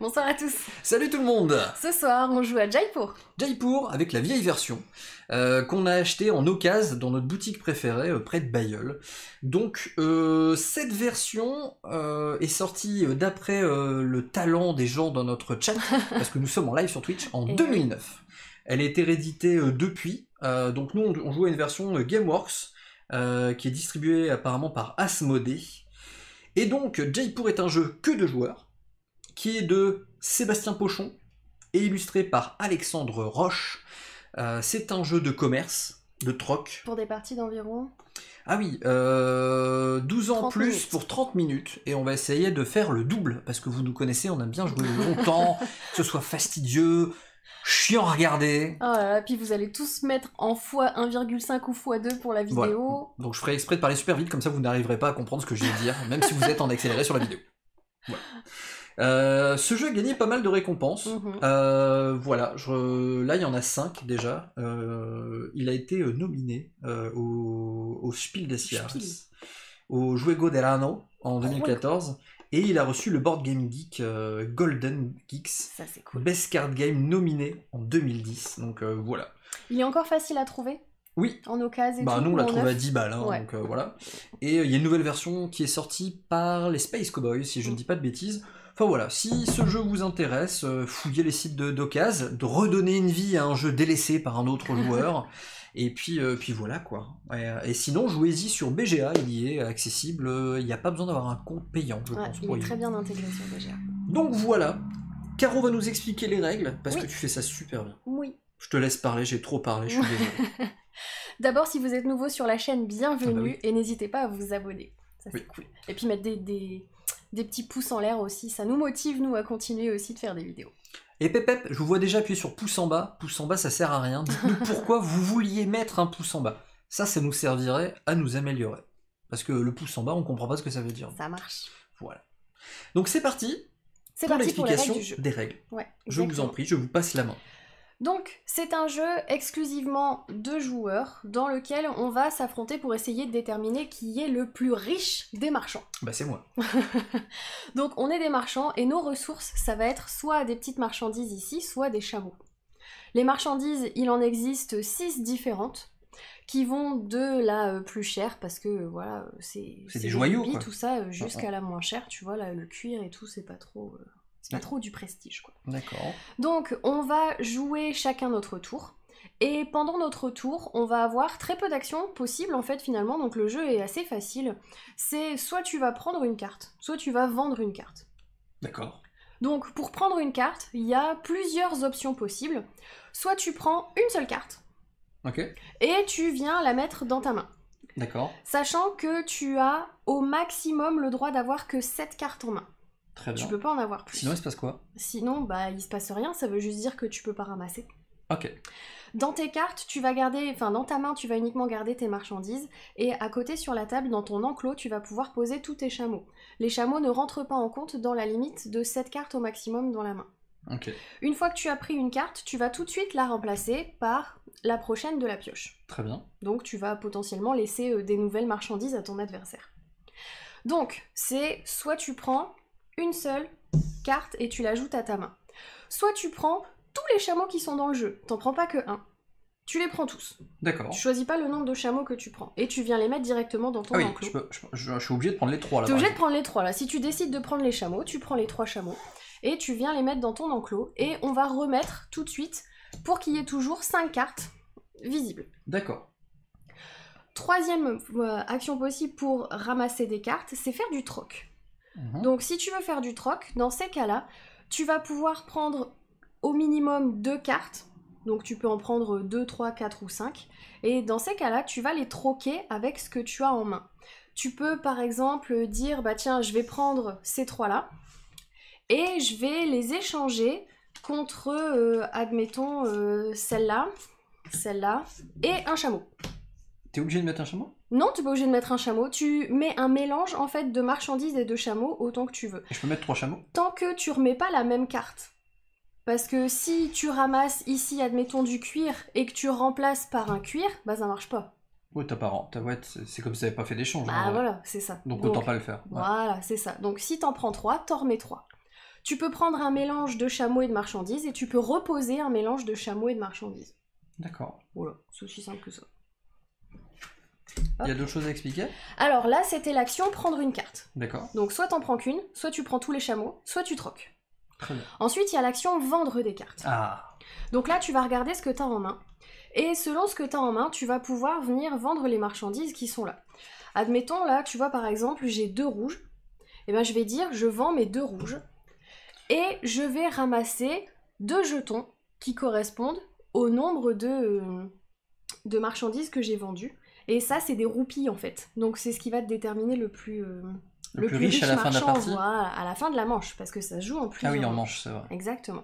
Bonsoir à tous. Salut tout le monde. Ce soir, on joue à Jaipur. Jaipur avec la vieille version qu'on a acheté en occasion dans notre boutique préférée près de Bailleul. Donc cette version est sortie d'après le talent des gens dans notre chat, parce que nous sommes en live sur Twitch en 2009. Elle a été rééditée depuis, donc nous on joue à une version Gameworks qui est distribuée apparemment par Asmodée. Et donc Jaipur est un jeu que de joueurs, qui est de Sébastien Pochon et illustré par Alexandre Roche. C'est un jeu de commerce, de troc. Pour des parties d'environ... Ah oui, 12 ans plus minutes. pour 30 minutes, et on va essayer de faire le double, parce que vous nous connaissez, on aime bien jouer longtemps, que ce soit fastidieux, chiant à regarder. Oh là là, puis vous allez tous mettre en x1,5 ou x2 pour la vidéo. Voilà. Donc je ferai exprès de parler super vite, comme ça vous n'arriverez pas à comprendre ce que je vais dire, même si vous êtes en accéléré sur la vidéo. Voilà. Ce jeu a gagné pas mal de récompenses. Voilà, là il y en a 5 déjà. Il a été nominé au Spiel des Jahres, au Juego del Ano en 2014, et il a reçu le Board Game Geek Golden Geeks. Ça c'est cool. Best Card Game nominé en 2010. Donc voilà. Il est encore facile à trouver? Oui. En occasion et tout, nous on l'a trouvé neuf. à 10 balles, hein, Ouais. donc voilà. Et il y a une nouvelle version qui est sortie par les Space Cowboys, si je ne dis pas de bêtises. Enfin voilà, si ce jeu vous intéresse, fouillez les sites d'occasion, de redonner une vie à un jeu délaissé par un autre joueur, et puis voilà quoi. Et sinon, jouez-y sur BGA, il y est accessible, il n'y a pas besoin d'avoir un compte payant, je pense. Il est très bien intégré sur BGA. Donc voilà, Caro va nous expliquer les règles, parce Oui. que tu fais ça super bien. Oui. Je te laisse parler, j'ai trop parlé, je suis désolé. D'abord, si vous êtes nouveau sur la chaîne, bienvenue, Ah bah oui. et n'hésitez pas à vous abonner. Ça c'est cool. Et puis mettre des petits pouces en l'air aussi, ça nous motive nous à continuer aussi de faire des vidéos. Et Pep, je vous vois déjà appuyer sur pouce en bas. Pouce en bas, ça sert à rien. Dites-nous pourquoi vous vouliez mettre un pouce en bas. Ça nous servirait à nous améliorer. Parce que le pouce en bas, on comprend pas ce que ça veut dire. Ça marche. Voilà. Donc c'est parti. C'est pour parti pour les l'explication règles du jeu. des règles. Ouais, Je vous en exactement. prie, je vous passe la main. Donc, c'est un jeu exclusivement de joueurs dans lequel on va s'affronter pour essayer de déterminer qui est le plus riche des marchands. Bah c'est moi. Donc, on est des marchands et nos ressources, ça va être soit des petites marchandises ici, soit des chameaux. Les marchandises, il en existe 6 différentes qui vont de la plus chère parce que voilà, c'est des joyaux, rubis, quoi. tout ça, jusqu'à la moins chère, tu vois, là, le cuir et tout, c'est pas trop du prestige, quoi. D'accord. Donc, on va jouer chacun notre tour. Et pendant notre tour, on va avoir très peu d'actions possibles, en fait, finalement. Donc, le jeu est assez facile. C'est soit tu vas prendre une carte, soit tu vas vendre une carte. D'accord. Donc, pour prendre une carte, il y a plusieurs options possibles. Soit tu prends une seule carte, Ok. et tu viens la mettre dans ta main. D'accord. Sachant que tu as au maximum le droit d'avoir que 7 cartes en main. Très bien. Tu peux pas en avoir plus. Sinon, il se passe quoi? Sinon, bah, il se passe rien, ça veut juste dire que tu peux pas ramasser. Ok. Dans tes cartes, tu vas garder, enfin dans ta main, tu vas uniquement garder tes marchandises, et à côté sur la table, dans ton enclos, tu vas pouvoir poser tous tes chameaux. Les chameaux ne rentrent pas en compte dans la limite de 7 cartes au maximum dans la main. Ok. Une fois que tu as pris une carte, tu vas tout de suite la remplacer par la prochaine de la pioche. Très bien. Donc tu vas potentiellement laisser des nouvelles marchandises à ton adversaire. Donc, c'est soit tu prends une seule carte et tu l'ajoutes à ta main. Soit tu prends tous les chameaux qui sont dans le jeu, t'en prends pas que un. Tu les prends tous. D'accord. Tu choisis pas le nombre de chameaux que tu prends. Et tu viens les mettre directement dans ton Ah oui, enclos. je suis obligé de prendre les 3 là. T'es par obligé de exemple. prendre les 3 là. Si tu décides de prendre les chameaux, tu prends les 3 chameaux. Et tu viens les mettre dans ton enclos. Et on va remettre tout de suite pour qu'il y ait toujours 5 cartes visibles. D'accord. Troisième action possible pour ramasser des cartes, c'est faire du troc. Donc si tu veux faire du troc, dans ces cas-là, tu vas pouvoir prendre au minimum 2 cartes. Donc tu peux en prendre 2, 3, 4 ou 5. Et dans ces cas-là, tu vas les troquer avec ce que tu as en main. Tu peux par exemple dire, bah tiens, je vais prendre ces 3-là. Et je vais les échanger contre, admettons, celle-là, celle-là, et un chameau. T'es obligé de mettre un chameau? Non, tu n'es pas obligé de mettre un chameau. Tu mets un mélange en fait de marchandises et de chameaux autant que tu veux. Et je peux mettre 3 chameaux? Tant que tu remets pas la même carte. Parce que si tu ramasses ici, admettons, du cuir et que tu remplaces par un cuir, bah ça marche pas. Ouais, c'est comme si t'avais pas fait d'échange. Bah voilà, c'est ça. Donc autant pas le faire. Ouais. Voilà, c'est ça. Donc si t'en prends 3, t'en remets 3. Tu peux prendre un mélange de chameaux et de marchandises et tu peux reposer un mélange de chameaux et de marchandises. D'accord. Voilà, c'est aussi simple que ça. Il y a d'autres choses à expliquer? Alors là, c'était l'action prendre une carte. D'accord. Donc soit t'en prends qu'une, soit tu prends tous les chameaux, soit tu troques. Très bien. Ensuite, il y a l'action vendre des cartes. Ah. Donc là, tu vas regarder ce que tu as en main. Et selon ce que tu as en main, tu vas pouvoir venir vendre les marchandises qui sont là. Admettons, là, tu vois, par exemple, j'ai 2 rouges. Et bien, je vais dire, je vends mes 2 rouges. Et je vais ramasser 2 jetons qui correspondent au nombre de marchandises que j'ai vendues. Et ça, c'est des roupies, en fait. Donc, c'est ce qui va te déterminer le plus riche à la fin de la partie. Voilà, à la fin de la manche, parce que ça se joue en plusieurs manches. Ah oui, en manche, c'est vrai. Exactement.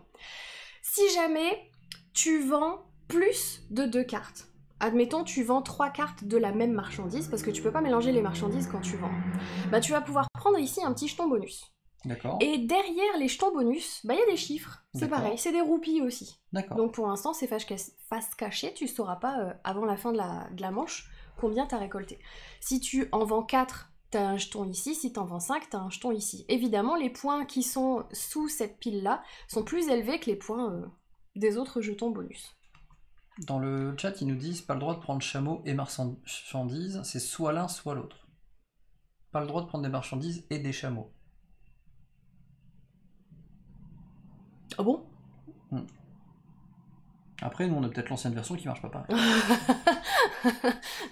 Si jamais tu vends plus de 2 cartes, admettons tu vends 3 cartes de la même marchandise, parce que tu peux pas mélanger les marchandises quand tu vends, bah tu vas pouvoir prendre ici un petit jeton bonus. D'accord. Et derrière les jetons bonus, bah il y a des chiffres, c'est pareil, c'est des roupies aussi. D'accord. Donc pour l'instant c'est face cachée, tu sauras pas avant la fin de la manche combien t'as récolté. Si tu en vends 4, t'as un jeton ici, si t'en vends 5, t'as un jeton ici. Évidemment, les points qui sont sous cette pile-là sont plus élevés que les points des autres jetons bonus. Dans le chat, ils nous disent pas le droit de prendre chameau et marchandises, c'est soit l'un, soit l'autre. Pas le droit de prendre des marchandises et des chameaux. Ah bon? Après, nous, on a peut-être l'ancienne version qui marche pas pareil.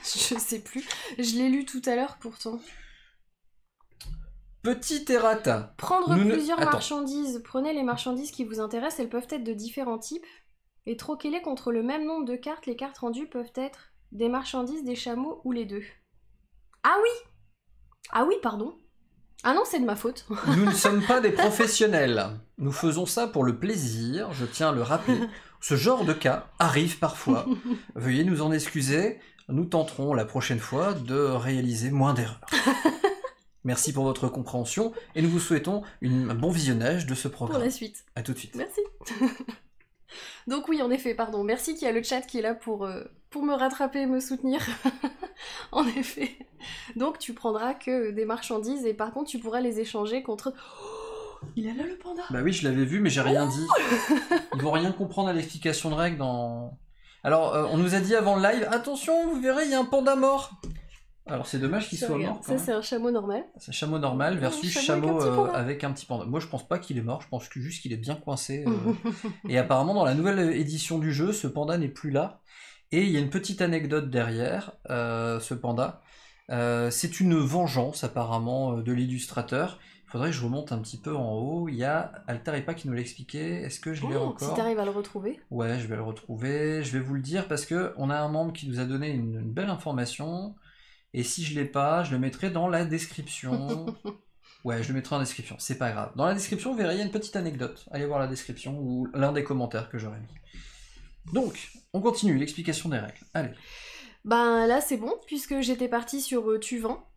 Je sais plus. Je l'ai lu tout à l'heure pourtant. Petit errata. Prendre plusieurs marchandises. Prenez les marchandises qui vous intéressent. Elles peuvent être de différents types. Et troquez-les contre le même nombre de cartes. Les cartes rendues peuvent être des marchandises, des chameaux ou les deux. Ah oui! Ah oui, pardon. Ah non, c'est de ma faute. Nous ne sommes pas des professionnels. Nous faisons ça pour le plaisir, je tiens à le rappeler. Ce genre de cas arrive parfois. Veuillez nous en excuser. Nous tenterons la prochaine fois de réaliser moins d'erreurs. Merci pour votre compréhension et nous vous souhaitons un bon visionnage de ce programme. Pour la suite. À tout de suite. Merci. Donc oui, en effet, pardon. Merci qu'il y a le chat qui est là pour me rattraper et me soutenir. En effet. Donc tu prendras que des marchandises et par contre tu pourras les échanger contre... Oh, il est là le panda. Bah oui, je l'avais vu mais j'ai rien dit. Ils vont rien comprendre à l'explication de règles dans... Alors, on nous a dit avant le live, attention, vous verrez, il y a un panda mort. Alors c'est dommage qu'il soit mort. Ça c'est un chameau normal. C'est un chameau normal versus chameau avec un petit panda. Moi je pense pas qu'il est mort, je pense juste qu'il est bien coincé. Et apparemment dans la nouvelle édition du jeu, ce panda n'est plus là. Et il y a une petite anecdote derrière ce panda. C'est une vengeance apparemment de l'illustrateur. Il faudrait que je remonte un petit peu en haut. Il y a Altaripa qui nous l'a expliqué. Est-ce que je l'ai encore? Si tu arrives à le retrouver. Ouais, je vais le retrouver. Je vais vous le dire parce qu'on a un membre qui nous a donné une belle information. Et si je l'ai pas, je le mettrai dans la description. Ouais, je le mettrai en description, c'est pas grave. Dans la description, vous verrez, il y a une petite anecdote. Allez voir la description ou l'un des commentaires que j'aurais mis. Donc, on continue, l'explication des règles. Allez. Ben là, c'est bon, puisque j'étais partie sur tu vends.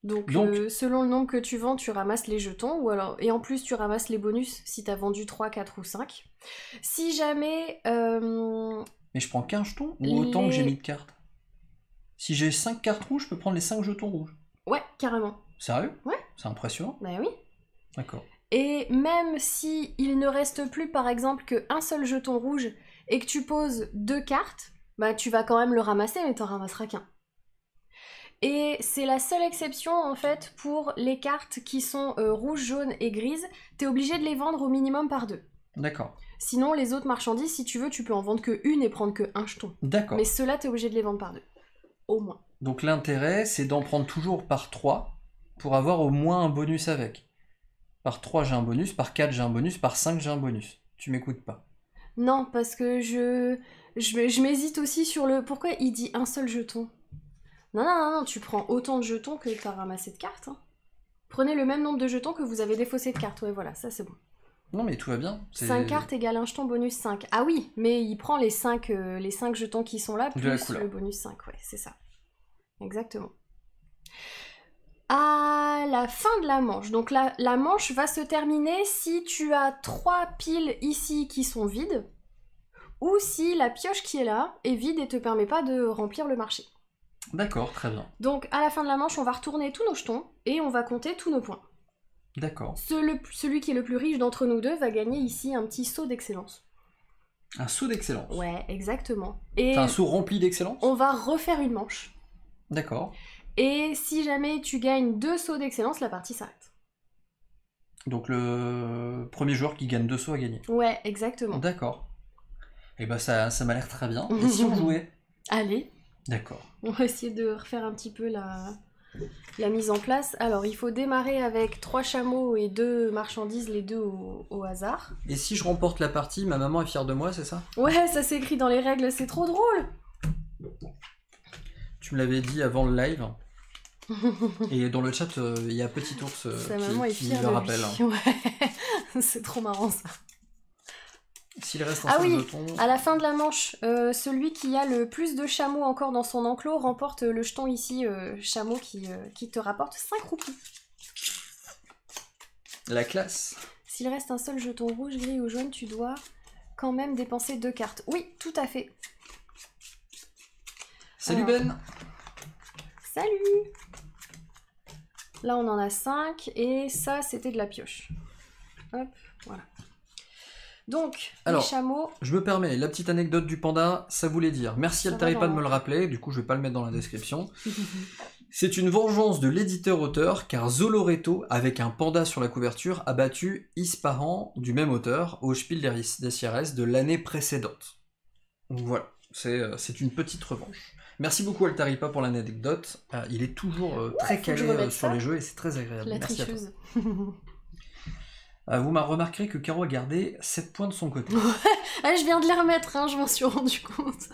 Donc selon le nombre que tu vends, tu ramasses les jetons, ou alors, et en plus tu ramasses les bonus si tu as vendu 3, 4 ou 5. Si jamais... Mais je prends qu'un jeton ou autant que j'ai mis de cartes? Si j'ai 5 cartes rouges, je peux prendre les 5 jetons rouges? Ouais, carrément. Sérieux? Ouais. C'est impressionnant. Bah oui. D'accord. Et même si il ne reste plus par exemple qu'un seul jeton rouge et que tu poses 2 cartes, bah tu vas quand même le ramasser mais t'en ramasseras qu'un. Et c'est la seule exception en fait pour les cartes qui sont rouges, jaunes et grises, t'es obligé de les vendre au minimum par 2. D'accord. Sinon les autres marchandises, si tu veux, tu peux en vendre que une et prendre que un jeton. D'accord. Mais ceux-là t'es obligé de les vendre par 2. Au moins. Donc l'intérêt c'est d'en prendre toujours par 3 pour avoir au moins un bonus avec. Par 3 j'ai un bonus, par 4 j'ai un bonus, par 5 j'ai un bonus. Tu m'écoutes pas? Non, parce que je m'hésite aussi sur le... Pourquoi il dit un seul jeton? Non, tu prends autant de jetons que tu as ramassé de cartes. Hein. Prenez le même nombre de jetons que vous avez défaussé de cartes. Ouais, voilà, ça c'est bon. Non, mais tout va bien. 5 cartes égale un jeton bonus 5. Ah oui, mais il prend les 5 jetons qui sont là, plus le bonus 5. Ouais, c'est ça. Exactement. À la fin de la manche. Donc la manche va se terminer si tu as 3 piles ici qui sont vides, ou si la pioche qui est là est vide et te permet pas de remplir le marché. D'accord, très bien. Donc à la fin de la manche, on va retourner tous nos jetons et on va compter tous nos points. D'accord. Celui qui est le plus riche d'entre nous deux va gagner ici un petit saut d'excellence. Un saut d'excellence. Ouais, exactement. Et enfin, un saut rempli d'excellence. On va refaire une manche. D'accord. Et si jamais tu gagnes 2 sauts d'excellence, la partie s'arrête. Donc le premier joueur qui gagne 2 sauts a gagné. Ouais, exactement. D'accord. Et bah ça m'a l'air très bien. Et si on jouait? Allez. D'accord. On va essayer de refaire un petit peu la mise en place. Alors, il faut démarrer avec 3 chameaux et 2 marchandises, les deux au hasard. Et si je remporte la partie, ma maman est fière de moi, c'est ça? Ouais, ça c'est écrit dans les règles, c'est trop drôle. Tu me l'avais dit avant le live. Et dans le chat, il y a Petit Ours qui le rappelle. Ouais, c'est trop marrant ça. S'il reste un seul jeton... à la fin de la manche, celui qui a le plus de chameaux encore dans son enclos remporte le jeton ici, chameau qui te rapporte 5 roupies. La classe. S'il reste un seul jeton rouge, gris ou jaune, tu dois quand même dépenser 2 cartes. Oui, tout à fait. Salut Ben. Salut. Là, on en a 5 et ça, c'était de la pioche. Hop, voilà. Donc, les chameaux... Je me permets, la petite anecdote du panda, ça voulait dire. Merci Altaripa de me le rappeler, du coup je vais pas le mettre dans la description. C'est une vengeance de l'éditeur-auteur, car Zoloreto, avec un panda sur la couverture, a battu Ispahan, du même auteur, au Spiel des Jahres de l'année précédente. Donc voilà, c'est une petite revanche. Merci beaucoup Altaripa pour l'anecdote. Il est toujours très calé sur les jeux et c'est très agréable. La Merci tricheuse. à toi. Vous m'avez remarqué que Caro a gardé 7 points de son côté. Je viens de les remettre, hein, je m'en suis rendu compte.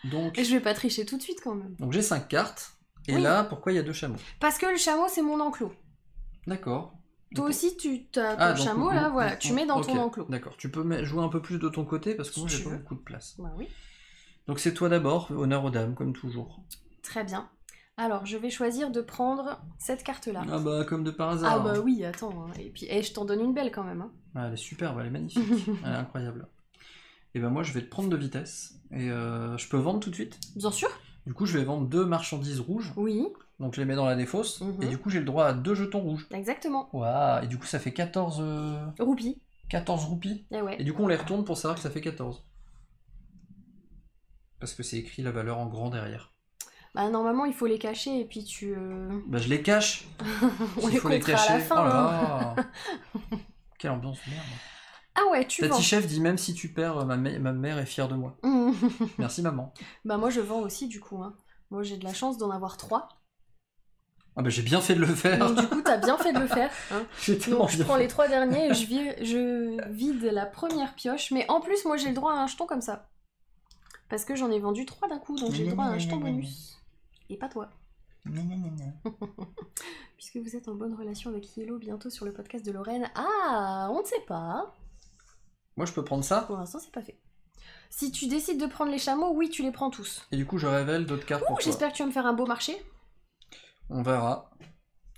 Donc, et je vais pas tricher tout de suite quand même. Donc j'ai 5 cartes. Et là, pourquoi il y a 2 chameaux? Parce que le chameau, c'est mon enclos. D'accord. Toi aussi, tu as ton chameau, là, voilà, tu mets dans ton enclos. D'accord, tu peux jouer un peu plus de ton côté, parce que moi, j'ai pas beaucoup de place. Bah oui. Donc c'est toi d'abord, honneur aux dames, comme toujours. Très bien. Alors, je vais choisir de prendre cette carte-là. Ah bah, comme de par hasard. Ah bah oui, attends. Hein. Et puis, je t'en donne une belle quand même. Hein. Ah, elle est superbe, elle est magnifique. Elle est incroyable. Et ben moi, je vais te prendre de vitesse. Et je peux vendre tout de suite? Bien sûr. Du coup, je vais vendre 2 marchandises rouges. Oui. Donc je les mets dans la défausse. Et du coup, j'ai le droit à 2 jetons rouges. Exactement. Waouh. Et du coup, ça fait 14... roupies. 14 roupies. Ouais. Et du coup, on les retourne pour savoir que ça fait 14. Parce que c'est écrit la valeur en grand derrière. Bah normalement il faut les cacher et puis tu... Bah je les cache. On les comptera à la fin. Oh là là. Quelle ambiance merde. Ah ouais, tu vends. Tati Chef dit même si tu perds, ma mère est fière de moi. Merci maman. Bah moi je vends aussi du coup. Hein. Moi j'ai de la chance d'en avoir 3. Ah bah j'ai bien fait de le faire. Donc du coup t'as bien fait de le faire. Hein. Donc je prends les 3 derniers et je vide la première pioche. Mais en plus moi j'ai le droit à un jeton comme ça. Parce que j'en ai vendu 3 d'un coup, donc j'ai le droit à un jeton bonus. Et pas toi. Puisque vous êtes en bonne relation avec Yellow bientôt sur le podcast de Lorraine. Ah, on ne sait pas. Moi je peux prendre ça? Pour l'instant c'est pas fait. Si tu décides de prendre les chameaux, oui tu les prends tous. Et du coup je révèle d'autres cartes pour toi. J'espère que tu vas me faire un beau marché. On verra.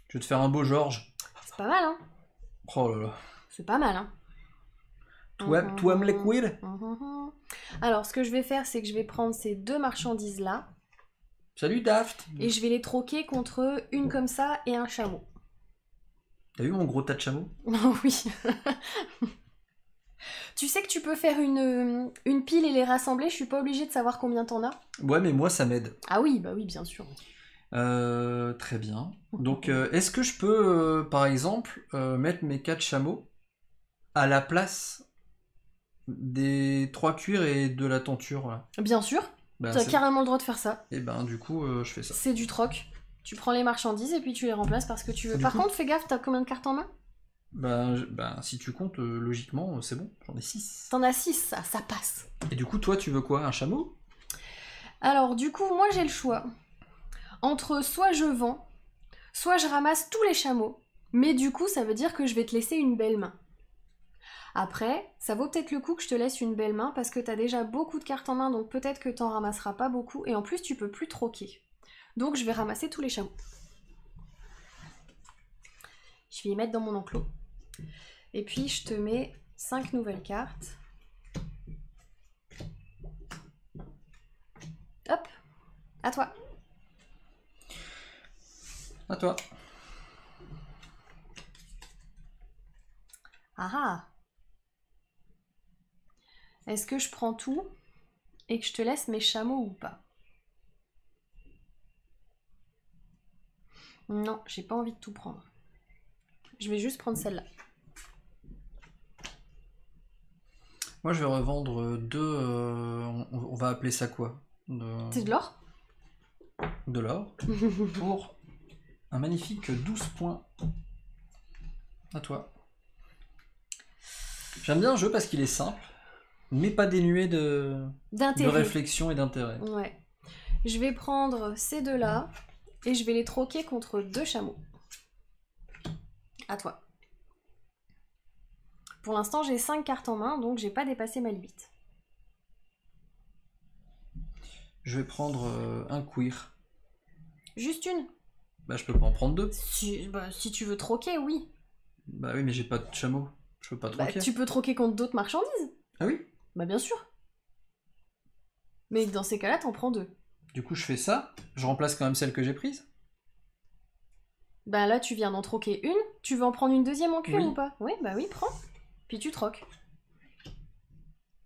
Je vais te faire un beau Georges. C'est pas mal hein. Oh là là. C'est pas mal hein. Toi me liquide. Alors ce que je vais faire c'est que je vais prendre ces 2 marchandises là. Salut Daft. Et je vais les troquer contre une comme ça et un chameau. T'as vu mon gros tas de chameaux? Oui. Tu sais que tu peux faire une pile et les rassembler, je suis pas obligée de savoir combien t'en as. Ouais mais moi ça m'aide. Ah oui, bah oui bien sûr. Très bien. Donc est-ce que je peux par exemple mettre mes 4 chameaux à la place des 3 cuirs et de la tenture là? Bien sûr. T'as carrément le droit de faire ça. Et ben du coup je fais ça. C'est du troc. Tu prends les marchandises et puis tu les remplaces parce que tu veux. Par contre fais gaffe, t'as combien de cartes en main? Ben si tu comptes logiquement c'est bon, j'en ai 6. T'en as 6, ça passe. Et du coup toi tu veux quoi? Un chameau? Alors du coup moi j'ai le choix. Entre soit je vends, soit je ramasse tous les chameaux. Mais du coup ça veut dire que je vais te laisser une belle main. Après, ça vaut peut-être le coup que je te laisse une belle main parce que t'as déjà beaucoup de cartes en main, donc peut-être que t'en ramasseras pas beaucoup, et en plus tu peux plus troquer. Donc je vais ramasser tous les chameaux. Je vais les mettre dans mon enclos. Et puis je te mets 5 nouvelles cartes. Hop, à toi. À toi. Ah ah. Est-ce que je prends tout et que je te laisse mes chameaux ou pas? Non, j'ai pas envie de tout prendre. Je vais juste prendre celle-là. Moi, je vais revendre deux... on va appeler ça quoi? C'est de l'or? De l'or. Pour un magnifique 12 points. À toi. J'aime bien le jeu parce qu'il est simple, mais pas dénué de réflexion et d'intérêt. Ouais. Je vais prendre ces deux-là et je vais les troquer contre 2 chameaux. À toi. Pour l'instant, j'ai 5 cartes en main, donc j'ai pas dépassé ma limite. Je vais prendre un queer. Juste une? Bah, je peux pas en prendre 2. Si tu veux troquer, oui. Bah oui, mais j'ai pas de chameau. Je peux pas troquer. Bah, tu peux troquer contre d'autres marchandises. Ah oui? Bah bien sûr. Mais dans ces cas-là, t'en prends 2. Du coup, je fais ça. Je remplace quand même celle que j'ai prise. Bah là, tu viens d'en troquer une. Tu veux en prendre une deuxième en cuir ou pas? Oui, bah oui, prends. Puis tu troques.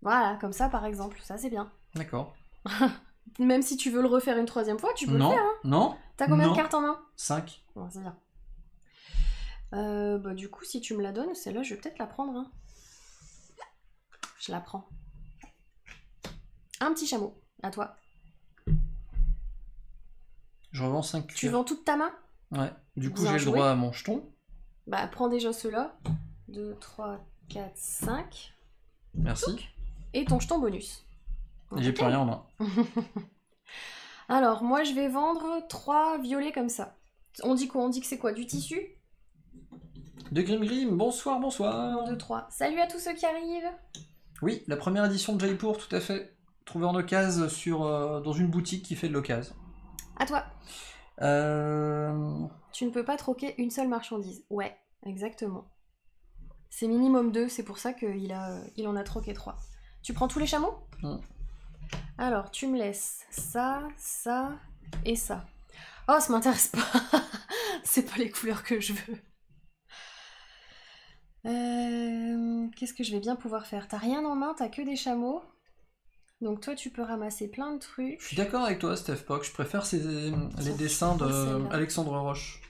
Voilà, comme ça par exemple. Ça, c'est bien. D'accord. Même si tu veux le refaire une troisième fois, tu peux le faire. Hein. Non. T'as combien de cartes en main? 5. Bon, c'est bien. Bah du coup, si tu me la donnes, celle-là, je vais peut-être la prendre. Hein. Je la prends. Un petit chameau. À toi. Je revends 5 cuirs. Tu vends toute ta main? Ouais. Du coup, j'ai le droit à mon jeton. Bah, prends déjà ceux-là. 2, 3, 4, 5. Merci. Et ton jeton bonus. J'ai plus rien en main. Alors, moi, je vais vendre 3 violets comme ça. On dit quoi? On dit que c'est quoi? Du tissu? De Grim Grim, bonsoir, bonsoir. 1, 2, 3. Salut à tous ceux qui arrivent. Oui, la première édition de Jaipur, tout à fait. Trouvée en occasion dans une boutique qui fait de l'occasion. À toi. Tu ne peux pas troquer une seule marchandise. Ouais, exactement. C'est minimum 2, c'est pour ça qu'il en a troqué 3. Tu prends tous les chameaux? Alors, tu me laisses ça, ça et ça. Oh, ça m'intéresse pas. C'est pas les couleurs que je veux. Qu'est-ce que je vais bien pouvoir faire? T'as rien en main, t'as que des chameaux. Donc toi, tu peux ramasser plein de trucs. Je suis d'accord avec toi, Steph Pock. Je préfère les dessins d'Alexandre Roche.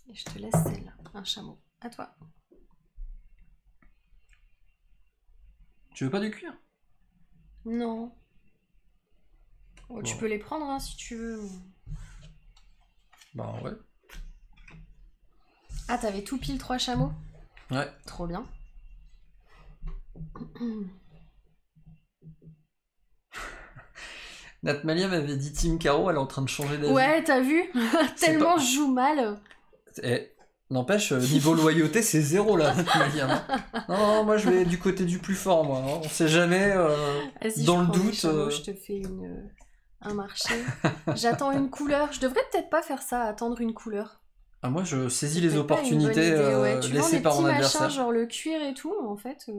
Et je te laisse celle-là, un chameau. À toi. Tu veux pas du cuir? Non. Oh, bon. Tu peux les prendre hein, si tu veux. Bah ouais. Ah, t'avais tout pile 3 chameaux? Ouais. Trop bien. Natmalia m'avait dit Team Caro, elle est en train de changer d'avis. Ouais, t'as vu? Tellement je joue mal. N'empêche, niveau loyauté, c'est 0 là, Natmalia. Non, moi je vais du côté du plus fort, moi. Hein. On sait jamais, dans le doute... Je te fais un marché. J'attends une couleur. Je devrais peut-être pas faire ça, attendre une couleur. Ah, moi je saisis les opportunités laissées par mon adversaire. Machins, genre le cuir et tout, en fait.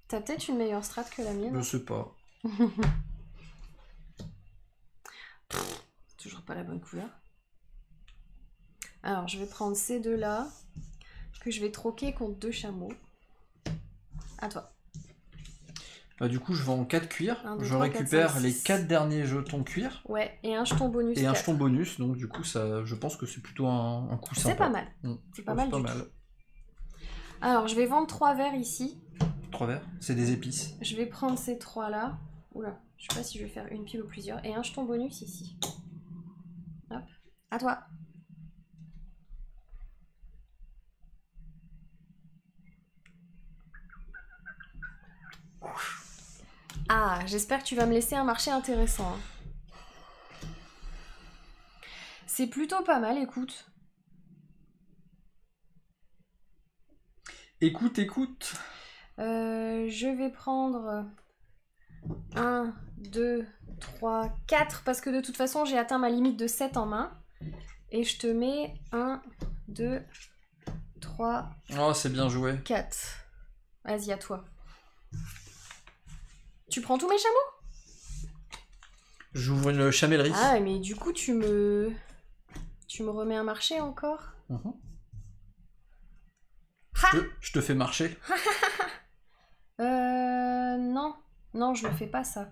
T'as peut-être une meilleure strat que la mienne. Je sais pas. Toujours pas la bonne couleur. Alors, je vais prendre ces deux-là, que je vais troquer contre 2 chameaux. À toi. Bah, du coup, je vends 4 cuirs. 1, 2, je 3, récupère 4, 5, les 4 derniers jetons cuir. Ouais, et un jeton bonus. Et 4. Un jeton bonus, donc du coup, ça, je pense que c'est plutôt un coup sympa. C'est pas mal. C'est pas mal du tout. Alors, je vais vendre 3 verres ici. 3 verres? C'est des épices. Je vais prendre ces 3-là. Oula, je sais pas si je vais faire une pile ou plusieurs. Et un jeton bonus ici. Hop. À toi. Ah, j'espère que tu vas me laisser un marché intéressant. Hein. C'est plutôt pas mal, écoute. Écoute. Je vais prendre 1, 2, 3, 4, parce que de toute façon, j'ai atteint ma limite de 7 en main. Et je te mets 1, 2, 3... Oh, c'est bien joué. 4. Vas-y, à toi. Tu prends tous mes chameaux? J'ouvre une chamellerie. Ah, mais du coup, tu me remets un marché encore? Je te fais marcher. Non. Non, je le fais pas, ça.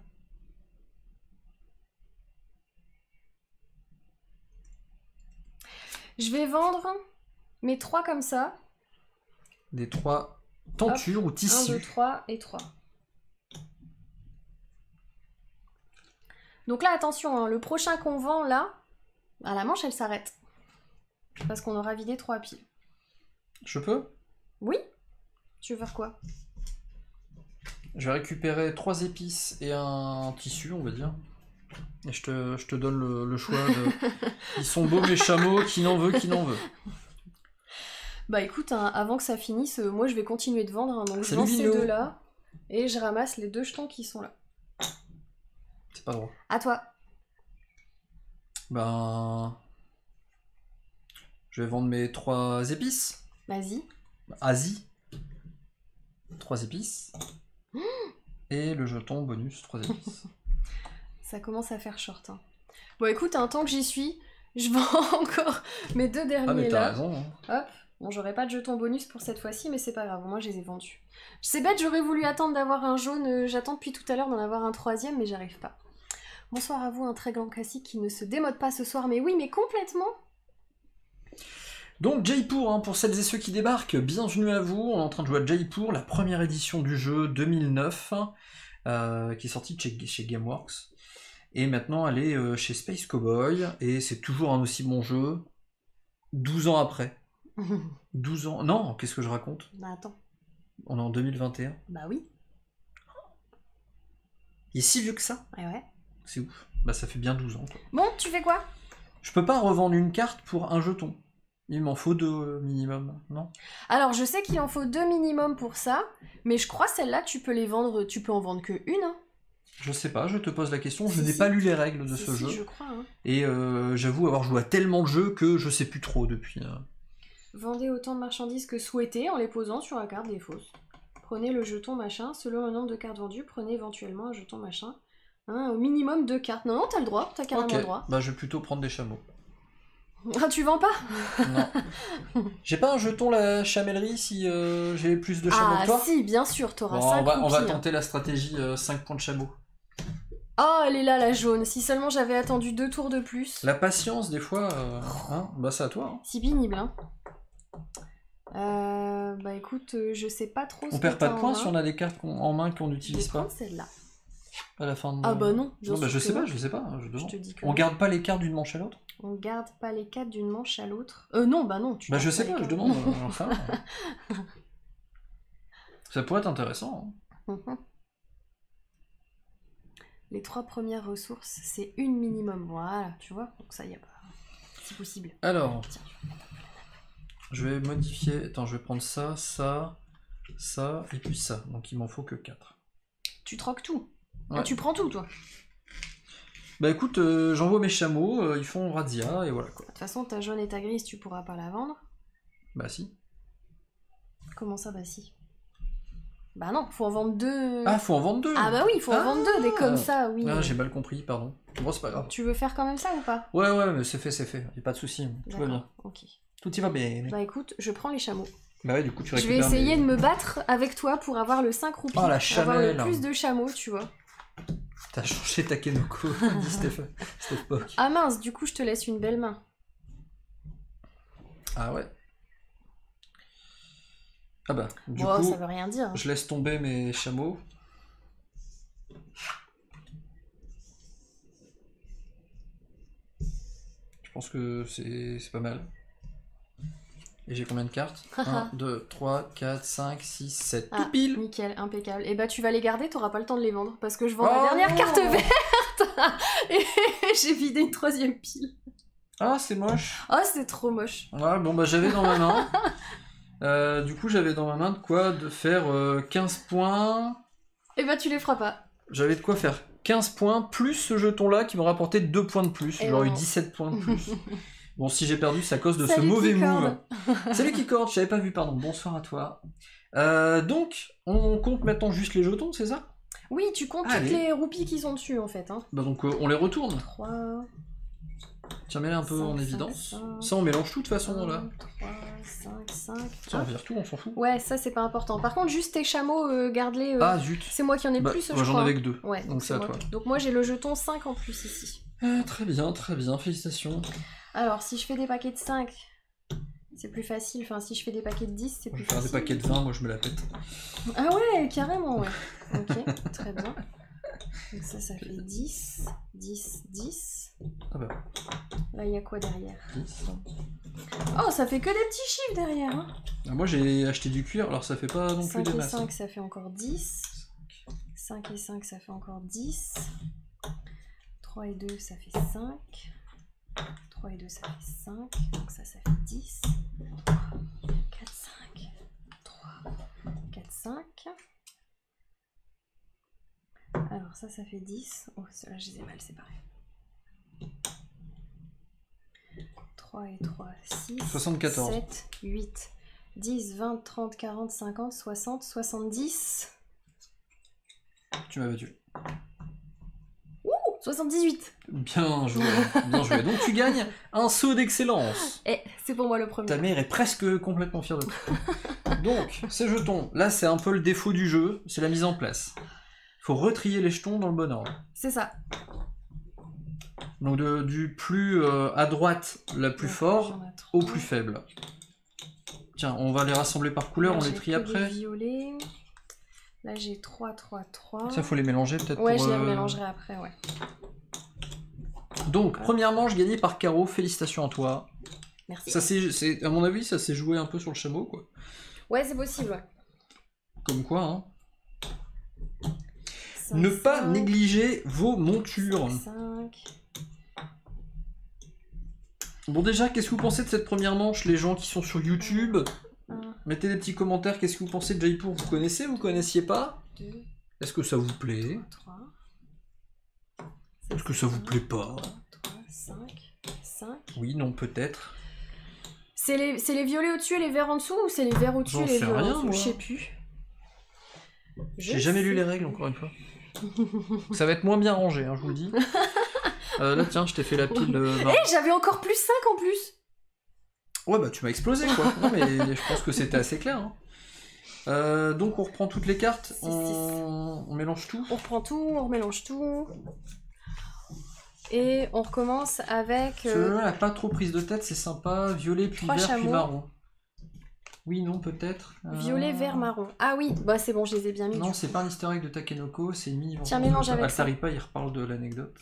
Je vais vendre mes 3 comme ça. Des 3 tentures ou tissus. 1, 2, 3 et 3. Donc là, attention, hein, le prochain qu'on vend, là, à la manche, elle s'arrête. Parce qu'on aura vidé 3 piles. Je peux? Oui. Tu veux faire quoi? Je vais récupérer 3 épices et un tissu, on va dire. Et je te donne le choix de... Ils sont beaux mes chameaux, qui n'en veut, qui n'en veut. Bah écoute, hein, avant que ça finisse, moi je vais continuer de vendre. Hein, donc je Salut, vends ces Lino. 2 là. Et je ramasse les 2 jetons qui sont là. C'est pas drôle. À toi. Ben... Je vais vendre mes 3 épices. Vas-y. Asie. 3 épices. Et le jeton bonus 3 épices. Ça commence à faire short. Hein. Bon écoute, un temps que j'y suis, je vends encore mes 2 derniers Ah mais t'as là. raison. Hein. Hop. Bon, j'aurai pas de jeton bonus pour cette fois-ci, mais c'est pas grave, moi je les ai vendus. C'est bête, j'aurais voulu attendre d'avoir un jaune, j'attends depuis tout à l'heure d'en avoir un 3e, mais j'arrive pas. Bonsoir à vous, un très grand classique qui ne se démode pas ce soir, mais oui, mais complètement. Donc Jaipur, hein, pour celles et ceux qui débarquent, bienvenue à vous. On est en train de jouer à Jaipur, la première édition du jeu 2009, qui est sortie chez Gameworks. Et maintenant elle est chez Space Cowboy, et c'est toujours un aussi bon jeu, 12 ans après. 12 ans... Non, qu'est-ce que je raconte? Bah attends. On est en 2021. Bah oui. Il est si vieux que ça? Ouais. C'est ouf. Bah ça fait bien 12 ans. Quoi. Bon, tu fais quoi? Je peux pas revendre une carte pour un jeton. Il m'en faut 2 minimum, non? Alors, je sais qu'il en faut 2 minimum pour ça, mais je crois celle-là, tu peux les vendre, tu peux en vendre que une. Hein. Je sais pas, je te pose la question, je Si, n'ai si. pas lu les règles de ce Si, jeu. je crois. Hein. Et j'avoue avoir joué à tellement de jeux que je sais plus trop depuis. Vendez autant de marchandises que souhaité en les posant sur la carte des fausses. Prenez le jeton machin, selon le nombre de cartes vendues, prenez éventuellement un jeton machin. Hein, au minimum 2 cartes. Non, t'as le droit, t'as carrément le droit. Bah je vais plutôt prendre des chameaux. Ah, tu vends pas? Non. J'ai pas un jeton la chamellerie si j'ai plus de chameaux que toi? Ah si, bien sûr, t'auras Bon, 5 on va roupies, tenter la stratégie 5 points de chameau. Oh, elle est là, la jaune. Si seulement j'avais attendu 2 tours de plus. La patience, des fois, hein, bah c'est à toi. Hein. C'est pénible, hein. Bah écoute, je sais pas trop ce On que perd pas t'as de en points main. si on a des cartes en main qu'on Je vais n'utilise pas prendre celle-là. à la fin de... Ah bah non, bien Non, bah, sûr je sais que pas, non. je sais pas, je demande. Je te dis que On non. garde pas les cartes d'une manche à l'autre? On garde pas les cartes d'une manche à l'autre. Non, bah non, tu Bah gardes je sais les pas, je cartes. demande. Enfin, ça pourrait être intéressant. Hein. Mhm. Les 3 premières ressources, c'est une minimum. Voilà, tu vois, donc ça y a pas. C'est possible. Alors, Tiens, je vais modifier... Attends, je vais prendre ça, ça, ça, et puis ça. Donc il m'en faut que 4. tu troques tout. Ouais. Ah, tu prends tout, toi. Bah écoute, j'envoie mes chameaux, ils font razzia, et voilà quoi. De toute façon, ta jaune et ta grise, tu pourras pas la vendre. Bah si. Comment ça, bah si? Bah non, faut en vendre 2. Ah, faut en vendre 2. Ah bah oui, il faut en vendre 2, des comme ça, oui. Ah, j'ai mal compris, pardon. Bon, c'est pas grave. Tu veux faire quand même ça ou pas? Ouais, mais c'est fait, y a pas de souci, tout va bien. D'accord, ok. Tout y va bien. Bah écoute, je prends les chameaux. Bah ouais, du coup, tu Je récupères vais essayer les- de me battre avec toi pour avoir le 5 roupies. Oh, la avoir le chamelle. plus de chameaux, tu vois. T'as changé ta Kenoko, dit Steph Pock. Ah mince, du coup, je te laisse une belle main. Ah ouais. Ah bah, du Bon, coup, ça veut rien dire. je laisse tomber mes chameaux. Je pense que c'est pas mal. Et j'ai combien de cartes? 1, 2, 3, 4, 5, 6, 7. Ah, Tout pile! nickel, impeccable. Et bah tu vas les garder, t'auras pas le temps de les vendre. Parce que je vends Oh la dernière non. carte verte. Et j'ai vidé une 3e pile. Ah, c'est moche. Oh, c'est trop moche. Ouais, bon bah j'avais dans ma main. Du coup, j'avais dans ma main de quoi de faire 15 points. Et bah tu les feras pas. J'avais de quoi faire 15 points, plus ce jeton-là qui me rapportait 2 points de plus. Et J'aurais eu non. 17 points de plus. Bon, si j'ai perdu, c'est à cause de ce Salut, mauvais Keycord. move. Salut Keycord, je t'avais pas vu, pardon. Bonsoir à toi. Donc, on compte maintenant juste les jetons, c'est ça? Oui, tu comptes Allez. toutes les roupies qui sont dessus en fait. Hein. Bah donc, on les retourne. 3, Tiens, mets-les un peu 5, en 5, évidence. 5. Ça, on mélange tout de toute façon, là. 3, 5, 5. Tiens, on vire tout, on s'en fout. Ouais, ça c'est pas important. Par contre, juste tes chameaux, garde-les. Ah zut. C'est moi qui en ai le plus, je j'en crois. avais que 2. Ouais, donc c'est à toi. Donc moi j'ai le jeton 5 en plus ici. Très bien, félicitations. Alors, si je fais des paquets de 5, c'est plus facile. Enfin, si je fais des paquets de 10, c'est plus facile. Je vais faire des paquets de 20, moi je me la pète. Ah ouais, carrément, ouais. Ok, très bien. Donc ça fait 10, 10, 10. Ah bah. Là, il y a quoi derrière? 10. Oh, ça fait que des petits chiffres derrière. Hein. Moi j'ai acheté du cuir, alors ça fait pas non plus des masses. 5 et 5, ça fait encore 10. 5 et 5, ça fait encore 10. 3 et 2, ça fait 5. 3 et 2, ça fait 5. Donc ça fait 10. 4, 5. 3, 4, 5. Alors ça fait 10. Oh, ceux-là, je les ai mal séparés. 3 et 3, 6. 74. 7, 8, 10, 20, 30, 40, 50, 60, 70. Tu m'as battu. 78. Bien joué, bien joué. Donc tu gagnes un saut d'excellence. Et c'est pour moi le premier. Ta mère est presque complètement fière de toi. Donc, ces jetons, là c'est un peu le défaut du jeu, c'est la mise en place. Il faut retrier les jetons dans le bon ordre. C'est ça. Donc du plus à droite, la plus fort, au plus faible. Tiens, on va les rassembler par couleur, là, on les trie après. Violets. Là j'ai 3, 3, 3. Ça faut les mélanger peut-être. Ouais, pour, je les mélangerai après, ouais. Donc, première manche gagnée par Caro, félicitations à toi. Merci. Ça à mon avis, ça s'est joué un peu sur le chameau, quoi. Ouais, c'est possible, ouais. Comme quoi, hein. 5, ne pas 5, négliger vos montures. 5. Bon déjà, qu'est-ce que vous pensez de cette première manche, les gens qui sont sur YouTube? Mettez des petits commentaires, qu'est-ce que vous pensez de Jaipur? Vous connaissez, vous connaissiez pas? 2. Est-ce que ça vous plaît? 3. Est-ce que ça vous plaît pas? 3, 5, 5. Oui, non, peut-être. C'est les violets au-dessus et les verts en dessous ou c'est les verts au-dessus et les violets en dessous? moi. Je sais plus. J'ai jamais lu les règles, encore une fois. Ça va être moins bien rangé, hein, je vous le dis. Là, tiens, je t'ai fait la pile... j'avais encore plus 5 en plus. Ouais, bah tu m'as explosé, quoi. Non, mais je pense que c'était assez clair. Hein. Donc, on reprend toutes les cartes, on mélange tout. On reprend tout, on mélange tout. Et on recommence avec... Celui-là, pas trop prise de tête, c'est sympa. Violet, puis vert, chameaux. puis marron. Oui, non, peut-être. Violet, vert, marron. Ah oui, bah c'est bon, je les ai bien mis. Non, c'est pas un easter egg de Takenoko, c'est une mini... Tiens, mélange avec ça. Altaripa, il reparle de l'anecdote.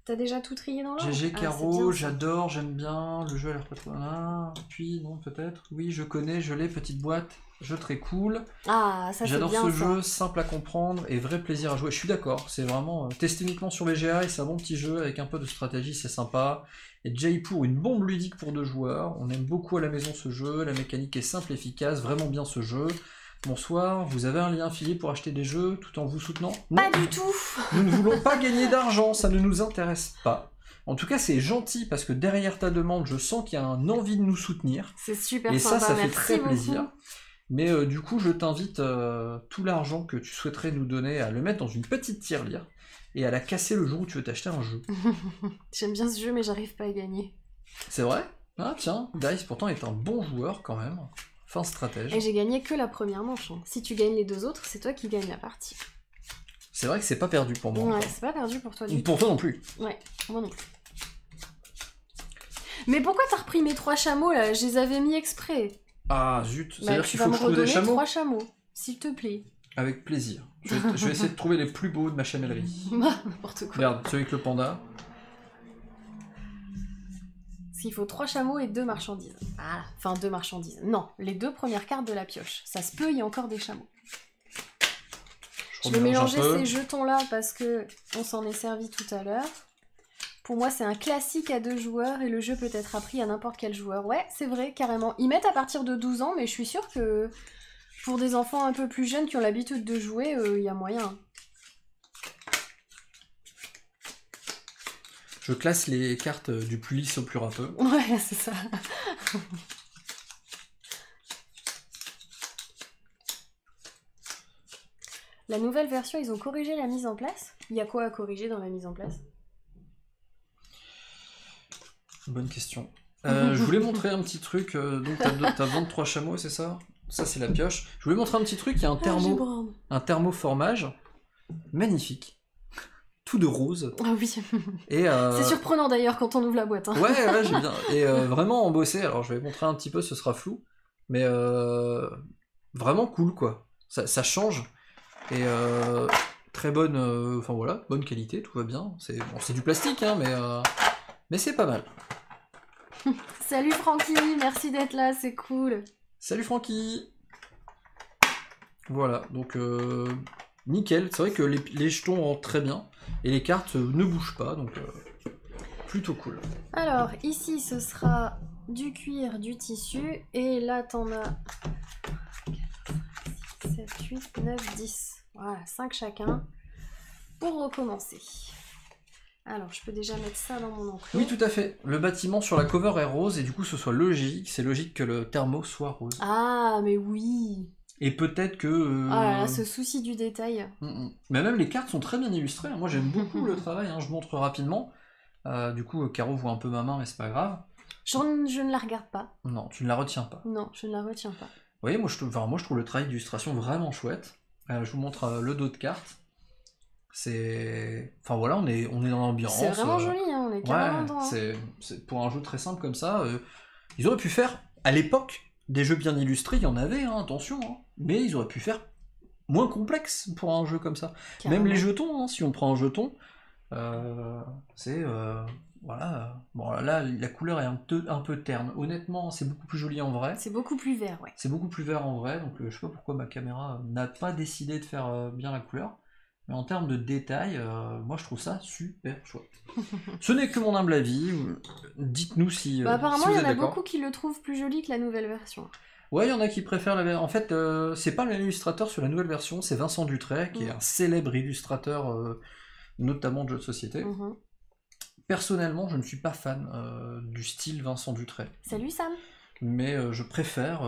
T'as déjà tout trié dans l'ordre? GG Caro, j'adore, j'aime bien, le jeu a l'air pas trop... Ah, puis, non, peut-être. Oui, je connais, je l'ai, petite boîte, jeu très cool. Ah, ça c'est bien. J'adore ce jeu, simple à comprendre et vrai plaisir à jouer. Je suis d'accord, c'est vraiment... testé uniquement sur BGA et c'est un bon petit jeu avec un peu de stratégie, c'est sympa. Et Jaipur, une bombe ludique pour 2 joueurs. On aime beaucoup à la maison ce jeu, la mécanique est simple, efficace, vraiment bien ce jeu. Bonsoir, vous avez un lien affilié pour acheter des jeux tout en vous soutenant? Pas du tout. Nous ne voulons pas gagner d'argent, ça ne nous intéresse pas. En tout cas, c'est gentil parce que derrière ta demande, je sens qu'il y a une envie de nous soutenir. C'est super et sympa, ça fait merci très beaucoup. plaisir. Mais du coup, je t'invite tout l'argent que tu souhaiterais nous donner à le mettre dans une petite tirelire et à la casser le jour où tu veux t'acheter un jeu. J'aime bien ce jeu, mais j'arrive pas à gagner. C'est vrai? Ah tiens, Dice pourtant est un bon joueur quand même. Fin stratège. Et j'ai gagné que la première manche. Hein. Si tu gagnes les 2 autres, c'est toi qui gagnes la partie. C'est vrai que c'est pas perdu pour moi. Ouais, c'est pas perdu pour toi du tout. Pour toi non plus. Ouais, moi non plus. Mais pourquoi t'as repris mes 3 chameaux là? Je les avais mis exprès. Ah zut, c'est-à-dire qu'il tu faut vas que me je trouve des redonner chameaux 3 chameaux, s'il te plaît. Avec plaisir. Je vais essayer de trouver les plus beaux de ma chamellerie. N'importe quoi. Regarde, celui avec le panda. Parce qu'il faut 3 chameaux et 2 marchandises. Voilà. Enfin, 2 marchandises. Non, les 2 premières cartes de la pioche. Ça se peut, il y a encore des chameaux. Je vais mélanger ces jetons-là parce que on s'en est servi tout à l'heure. Pour moi, c'est un classique à 2 joueurs et le jeu peut être appris à n'importe quel joueur. Ouais, c'est vrai, carrément. Ils mettent à partir de 12 ans, mais je suis sûre que pour des enfants un peu plus jeunes qui ont l'habitude de jouer, il y a moyen. Je classe les cartes du plus lisse au plus râpeux. Ouais, c'est ça. La nouvelle version, ils ont corrigé la mise en place. Il y a quoi à corriger dans la mise en place? Bonne question. Je voulais montrer un petit truc. Donc t'as 23 chameaux, c'est ça? Ça c'est la pioche. Je voulais montrer un petit truc. Il y a un thermoformage magnifique, tout de rose. Ah oui. Et c'est surprenant d'ailleurs quand on ouvre la boîte. Hein. Ouais, j'ai bien. Et vraiment embossé. Alors je vais montrer un petit peu, ce sera flou, mais vraiment cool quoi. Ça change et très bonne. Enfin voilà, bonne qualité, tout va bien. C'est du plastique, hein, mais c'est pas mal. Salut Francky, merci d'être là, c'est cool. Salut Francky. Voilà, donc nickel. C'est vrai que les jetons rentrent très bien et les cartes ne bougent pas, donc plutôt cool. Alors ici ce sera du cuir, du tissu, et là t'en as 7, 8, 9, 10. Voilà, 5 chacun pour recommencer. Alors, je peux déjà mettre ça dans mon enclos. Oui, tout à fait. Le bâtiment sur la cover est rose et du coup, ce soit logique. C'est logique que le thermo soit rose. Ah, mais oui. Et peut-être que... Ah là là, ce souci du détail. Mais même les cartes sont très bien illustrées. Moi, j'aime beaucoup le travail. Hein. Je montre rapidement. Du coup, Caro voit un peu ma main, mais c'est pas grave. Je ne la regarde pas. Non, tu ne la retiens pas. Non, je ne la retiens pas. Vous voyez, moi, je trouve le travail d'illustration vraiment chouette. Je vous montre le dos de carte. C'est... Enfin voilà, on est dans l'ambiance. C'est vraiment joli, hein, on est carrément dans... C'est pour un jeu très simple comme ça. Ils auraient pu faire, à l'époque, des jeux bien illustrés, il y en avait, hein, attention. Hein, mais ils auraient pu faire moins complexe pour un jeu comme ça. Carrément. Même les jetons, hein, si on prend un jeton, c'est... voilà. Bon là, la couleur est un peu terne. Honnêtement, c'est beaucoup plus joli en vrai. C'est beaucoup plus vert, ouais. C'est beaucoup plus vert en vrai, donc je sais pas pourquoi ma caméra n'a pas décidé de faire bien la couleur. Mais en termes de détails, moi je trouve ça super chouette. Ce n'est que mon humble avis. Dites-nous si. Apparemment, si il vous y en a êtes beaucoup qui le trouvent plus joli que la nouvelle version. Ouais, il y en a qui préfèrent la version. En fait, c'est pas le même illustrateur sur la nouvelle version, c'est Vincent Dutray, qui est un célèbre illustrateur, notamment de jeux de société. Personnellement, je ne suis pas fan du style Vincent Dutray. Salut Sam. Mais je préfère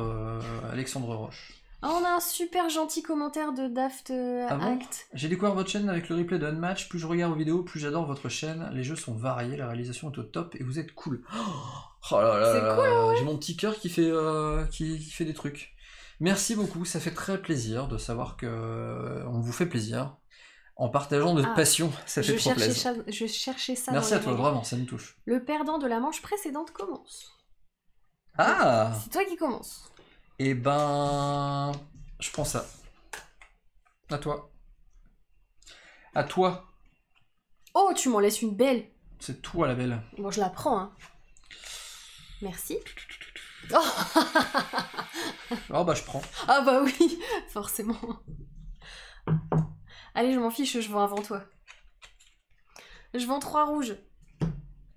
Alexandre Roche. Oh, on a un super gentil commentaire de Daft Act. J'ai découvert votre chaîne avec le replay de Unmatch. Plus je regarde vos vidéos, plus j'adore votre chaîne. Les jeux sont variés, la réalisation est au top et vous êtes cool. Oh là là, c'est cool, hein, ouais. J'ai mon petit cœur qui fait des trucs. Merci beaucoup, ça fait très plaisir de savoir que on vous fait plaisir. En partageant notre passion, ça fait trop plaisir. Je cherchais ça. Merci à toi, vraiment, ça me touche. Le perdant de la manche précédente commence. Ah! C'est toi qui commence. Eh ben... Je prends ça. À toi. À toi. Oh, tu m'en laisses une belle. C'est toi la belle. Bon, je la prends, hein. Merci. Oh bah je prends. Ah bah oui, forcément. Allez, je m'en fiche, je vends avant toi. Je vends 3 rouges.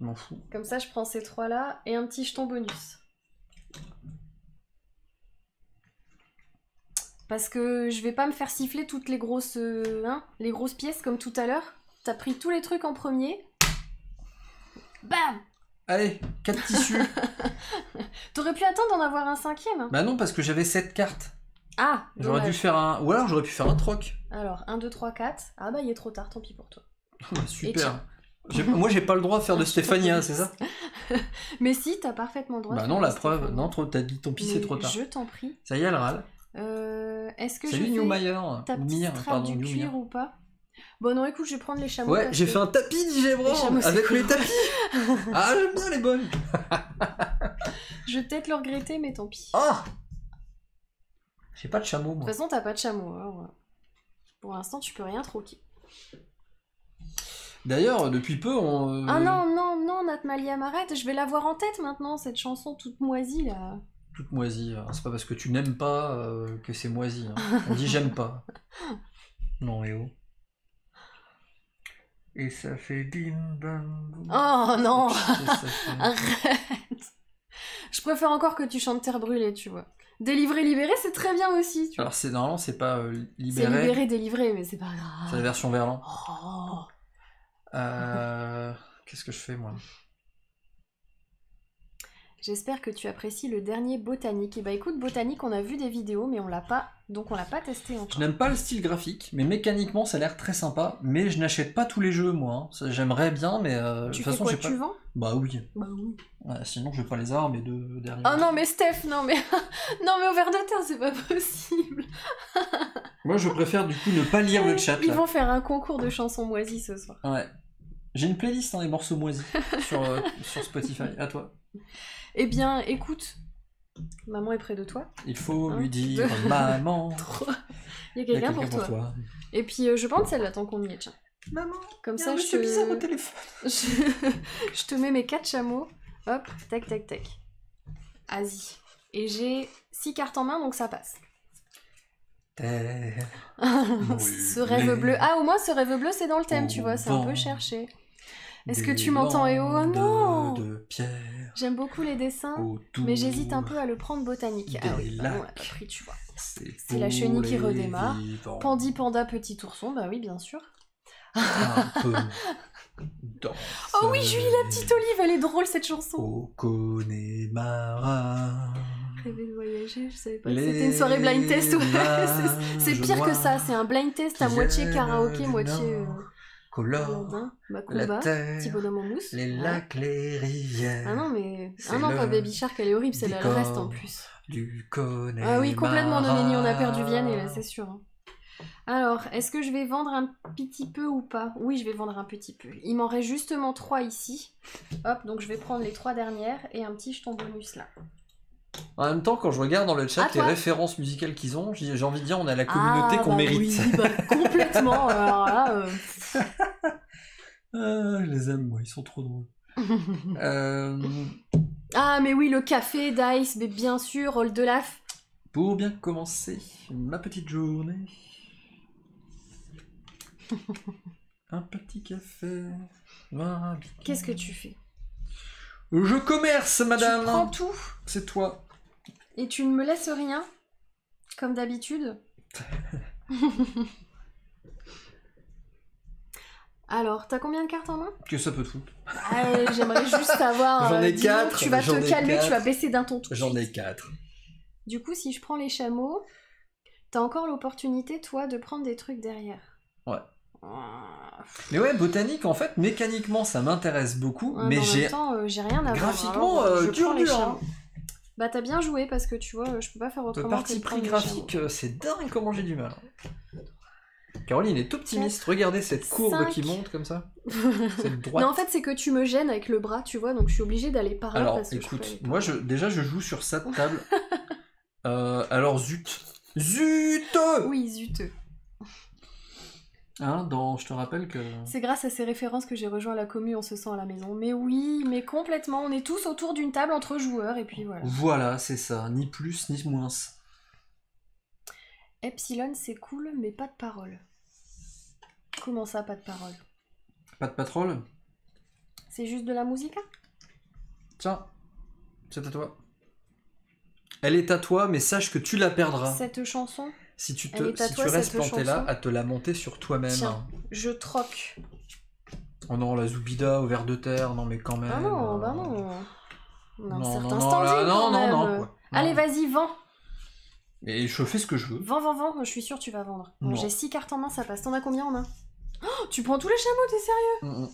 Je m'en fous. Comme ça, je prends ces 3 là et un petit jeton bonus. Parce que je vais pas me faire siffler toutes les grosses, les grosses pièces comme tout à l'heure. T'as pris tous les trucs en premier. Bam! Allez, 4 tissus. T'aurais pu attendre d'en avoir un 5e. Bah non, parce que j'avais 7 cartes. Ah! J'aurais dû faire un... Ou alors j'aurais pu faire un troc. Alors, 1, 2, 3, 4. Ah bah il est trop tard, tant pis pour toi. Bah, super. Moi j'ai pas le droit de faire de Stéphania, c'est ça? Mais si, t'as parfaitement le droit. Bah non, la preuve. Non, t'as dit tant pis, c'est trop tard. Je t'en prie. Ça y est, elle râle. Est-ce que salut je Newmeyer. Ta petite strap du cuir ou pas? Bon non, écoute, je vais prendre les chameaux. Ouais, j'ai fait un tapis d'Igébran avec mes tapis. Ah, j'aime bien les bonnes. Je vais peut-être le regretter, mais tant pis. Ah, j'ai pas de chameau, moi. De toute façon, t'as pas de chameau. Alors, pour l'instant, tu peux rien troquer. D'ailleurs, depuis peu, on... Ah non, Natmaliam, arrête. Je vais la voir en tête maintenant, cette chanson toute moisie, là. Toute moisie. C'est pas parce que tu n'aimes pas que c'est moisi. Hein. On dit j'aime pas. Non, mais oh. Et ça fait bim bam. Oh non. Arrête. Je préfère encore que tu chantes Terre brûlée, tu vois. Délivrer, libéré, c'est très bien aussi. Tu vois. Alors, normalement, c'est pas libéré. C'est libéré, délivré, mais c'est pas grave. C'est la version Verlan. Oh. Qu'est-ce que je fais, moi? J'espère que tu apprécies le dernier Botanique. Et bah écoute, Botanique, on a vu des vidéos, mais on l'a pas testé encore. Je n'aime pas le style graphique, mais mécaniquement, ça a l'air très sympa. Mais je n'achète pas tous les jeux, moi. Hein. J'aimerais bien, mais de toute façon, j'ai pas... Tu vends ? Bah oui. Bah oui. Ouais, sinon je vais pas les avoir, mais derrière. Oh non mais Steph, non mais non mais au ver de terre, c'est pas possible. Moi je préfère du coup ne pas lire le chat. Ils Là. vont faire un concours de chansons moisies ce soir. Ouais. J'ai une playlist, hein, des morceaux moisis sur Spotify. À toi. Eh bien, écoute, maman est près de toi. Il faut lui dire maman. Il y a quelqu'un pour toi. Et puis je prends celle-là tant qu'on y est, tiens. Maman. Comme ça, je te bizarre au téléphone. je te mets mes 4 chameaux. Hop, tac, tac, tac. Vas-y. Et j'ai 6 cartes en main, donc ça passe. Terre. Ce rêve bleu. Ah, au moins, ce rêve bleu, c'est dans le thème, tu vois, c'est un peu cherché. Est-ce que tu m'entends, Eo? Oh non! De pierre. J'aime beaucoup les dessins, mais j'hésite un peu à le prendre botanique. Ah oui, bah, on l'a pas pris, tu vois. C'est la chenille qui redémarre. Vivants. Pandi, panda, petit ourson, bah oui, bien sûr. Un peu oh oui, Julie la petite olive, elle est drôle cette chanson. Au Connemara. Rêver de voyager, je savais pas que c'était une soirée blind test. Ouais. C'est pire que ça, c'est un blind test à moitié karaoké, moitié colore Macumba, petit bonhomme en mousse. Les lacs, les rivières. Ah non, mais. Ah non, pas Baby Shark, elle est horrible, celle-là, elle reste en plus. Du Connemara. Ah oui, complètement Nonini, on a perdu Vienne, et là, c'est sûr. Hein. Alors, est-ce que je vais vendre un petit peu ou pas? Oui, je vais vendre un petit peu. Il m'en reste justement 3 ici. Hop, donc je vais prendre les 3 dernières et un petit jeton bonus là. En même temps, quand je regarde dans le chat les références musicales qu'ils ont, j'ai envie de dire on a la communauté qu'on mérite. Oui, bah, complètement. Alors là, je les aime, moi, ils sont trop drôles. Ah, mais oui, le café d'Ice, mais bien sûr, Oldelaf. Pour bien commencer ma petite journée. Un petit café. Qu'est-ce que tu fais? Je commerce, madame. Tu prends tout. C'est toi. Et tu ne me laisses rien, comme d'habitude. Alors, t'as combien de cartes en main? Que ça peut te foutre. J'aimerais juste savoir. J'en ai 4. Tu vas te calmer, tu vas baisser d'un ton tout. J'en ai 4. Du coup, si je prends les chameaux, t'as encore l'opportunité, toi, de prendre des trucs derrière. Ouais. Mais ouais, botanique, en fait, mécaniquement, ça m'intéresse beaucoup, mais j'ai... En même temps, j'ai rien à voir. Graphiquement, dur. Bah t'as bien joué, parce que tu vois, je peux pas faire autrement. Le parti pris graphique, c'est dingue comment j'ai du mal. Caroline est optimiste, 4, regardez cette courbe 5. Qui monte comme ça. Cette droite. Non, en fait, c'est que tu me gênes avec le bras, tu vois, donc je suis obligée d'aller par là. Alors, parce que écoute, moi, déjà, je joue sur cette table. Alors, zut. Zut. Oui, zut. Hein, je te rappelle que... C'est grâce à ces références que j'ai rejoint la commu, on se sent à la maison. Mais oui, mais complètement, on est tous autour d'une table entre joueurs, et puis voilà. Voilà, c'est ça, ni plus ni moins. Epsilon, c'est cool, mais pas de parole. Comment ça, pas de parole? Pas de patrol? C'est juste de la musique? Tiens, c'est à toi. Elle est à toi, mais sache que tu la perdras. Cette chanson? Si tu restes planté là, à te la monter sur toi-même. Tiens, je troque. Oh non, la Zoubida au ver de terre, non mais quand même. Ah non, bah non. Non. Allez, vas-y, vends. Et je fais ce que je veux. Vends, je suis sûre que tu vas vendre. Bon, j'ai 6 cartes en main, ça passe. T'en as combien en main? Oh, tu prends tous les chameaux, t'es sérieux?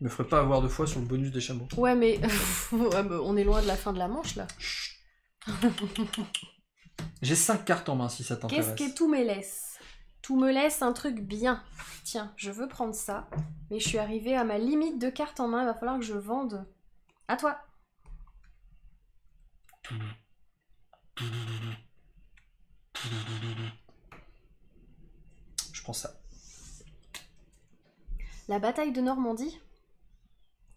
Me ferait pas avoir 2 fois sur le bonus des chameaux. Ouais, mais on est loin de la fin de la manche là. J'ai 5 cartes en main si ça t'intéresse. Qu'est-ce que tout me laisse? Tout me laisse un truc bien. Tiens, je veux prendre ça, mais je suis arrivée à ma limite de cartes en main, il va falloir que je vende. À toi. Je prends ça. La bataille de Normandie?